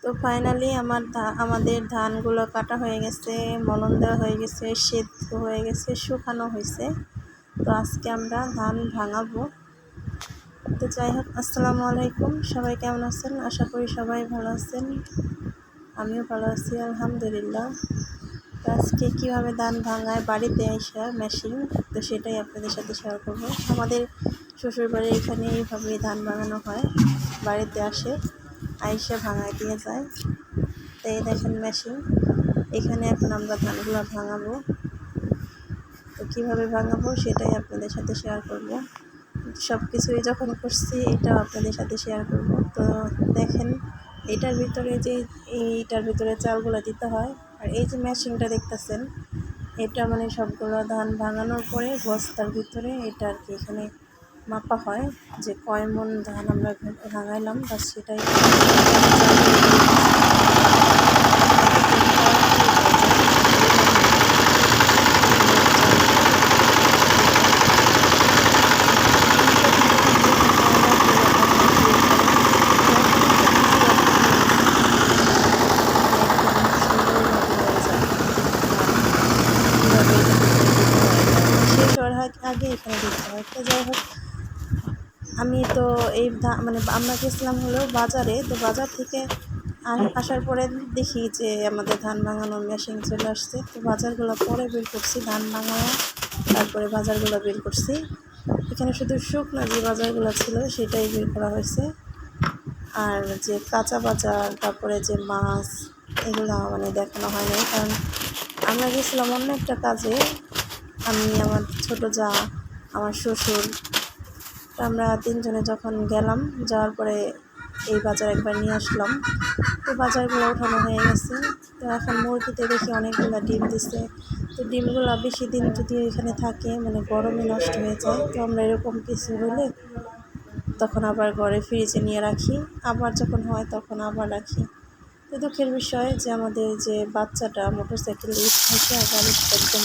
তো ফাইনালি আমাদের ধানগুলো কাটা হয়ে গেছে, মলন দেওয়া হয়ে গেছে, সেদ্ধ হয়ে গেছে, শুকানো হয়েছে। তো আজকে আমরা ধান ভাঙাবো। তো যাই হোক, আসসালামু আলাইকুম, সবাই কেমন আছেন? আশা করি সবাই ভালো আছেন, আমিও ভালো আছি আলহামদুলিল্লাহ। তো আজকে কীভাবে ধান ভাঙায় বাড়িতে আসা মেশিন, তো সেটাই আপনাদের সাথে শেয়ার করবো। আমাদের শ্বশুরবাড়ির এখানে এইভাবেই ধান ভাঙানো হয়, বাড়িতে আসে আইসা ভাঙায় দিয়ে যায়। তো এই দেখেন মেশিন, এখানে এখন আমরা ধানগুলো ভাঙাবো। তো কীভাবে ভাঙাবো সেটাই আপনাদের সাথে শেয়ার করব। সব কিছুই যখন করছি এটাও আপনাদের সাথে শেয়ার করব। তো দেখেন, এইটার ভিতরে চালগুলো দিতে হয়। আর এই যে মেশিনটা দেখতেছেন, এটা মানে সবগুলো ধান ভাঙানোর পরে বস্তার ভিতরে এটা আর কি এখানে মাপা হয় যে কয় মণ ধান আমরা ভাঙাইলাম, বা সেটাই আগে এখানে দিতে হয়। তো যাই হোক, আমি তো এই মানে আমরা গেছিলাম হলো বাজারে। তো বাজার থেকে আসার পরে দেখি যে আমাদের ধান ভাঙানোর মেশিন চলে আসছে। তো বাজারগুলো পরে বের করছি, ধান ভাঙানো তারপরে বাজারগুলো বের করছি। এখানে শুধু শুকনো যে বাজারগুলো ছিল সেটাই বের করা হয়েছে। আর যে কাঁচা বাজার, তারপরে যে মাছ, এগুলো মানে দেখানো হয়নি, কারণ আমরা গেছিলাম অন্য একটা কাজে। আমি, আমার ছোটো যা, আমার শ্বশুর, আমরা তিনজনে যখন গেলাম, যাওয়ার পরে এই বাজার একবার নিয়ে আসলাম। তো বাজারগুলো ওঠানো হয়ে গেছে। তো এখন মুরগিতে দেখি অনেকগুলো ডিম দিছে। তো ডিমগুলো বেশি দিন যদি এখানে থাকে মানে গরমে নষ্ট হয়ে যায়। তো আমরা এরকম কিছু হলে তখন আবার ঘরে ফ্রিজে নিয়ে রাখি, আবার যখন হয় তখন আবার রাখি। তো দুঃখের বিষয় যে আমাদের যে বাচ্চাটা মোটরসাইকেল উঠেছে আর গাড়িটা একদম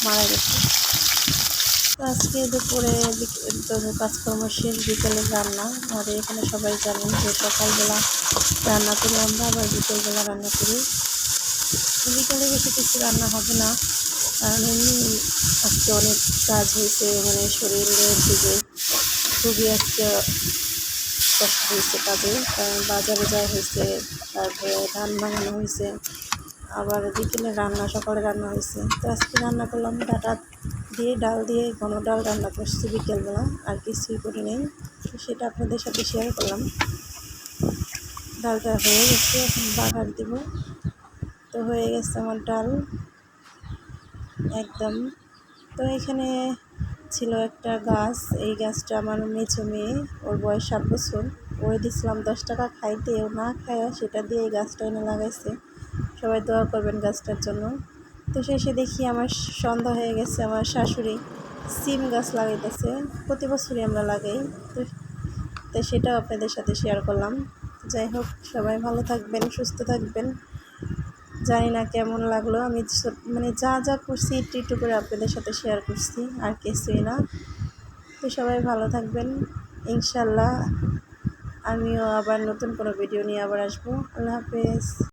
মারা গেছে। তো আজকে দুপুরে কাজকর্ম শেষ, বিকেলে রান্না। আর এখানে সবাই জানেন যে সকালবেলা রান্না করি আমরা, আবার বিকেলবেলা রান্না করি। বিকেলে বেশি কিছু রান্না হবে না, কারণ এমনি আজকে অনেক কাজ হয়েছে, মানে শরীরের দিকে খুবই আজকে কষ্ট হয়েছে কাজে। কারণ বাজারে যাওয়া হয়েছে, তারপরে ধান ভাঙানো হয়েছে, আবার বিকেলে রান্না, সকালে রান্না হয়েছে। তো আজকে রান্না করলাম ডাল দিয়ে ঘন ডাল রান্না করছি বিকেলবেলা, আর কিছুই করি নেই। তো সেটা আপনাদের সাথে শেয়ার করলাম। ডালটা হয়ে গেছে, এখন বাগার দেব। তো হয়ে গেছে আমার ডাল একদম। তো এখানে ছিল একটা গাছ, এই গাছটা আমার মেয়ে, ওর বয়স 7 বছর। ওরে দিছিলাম 10 টাকা খাইতে, ও না খায় সেটা দিয়ে এই গাছটা এনে লাগাইছে। সবাই দোয়া করবেন গাছটার জন্য। তো শেষে দেখি আমার সন্ধ্যা হয়ে গেছে, আমার শাশুড়ি সিম গাছ লাগাইতেছে। প্রতি বছরই আমরা লাগাই। তো সেটাও আপনাদের সাথে শেয়ার করলাম। যাই হোক, সবাই ভালো থাকবেন, সুস্থ থাকবেন। জানি না কেমন লাগলো, আমি মানে যা যা করছি একটু করে আপনাদের সাথে শেয়ার করছি, আর কিছুই না। তো সবাই ভালো থাকবেন, ইনশাল্লাহ আমিও আবার নতুন কোনো ভিডিও নিয়ে আবার আসবো। আল্লাহ হাফেজ।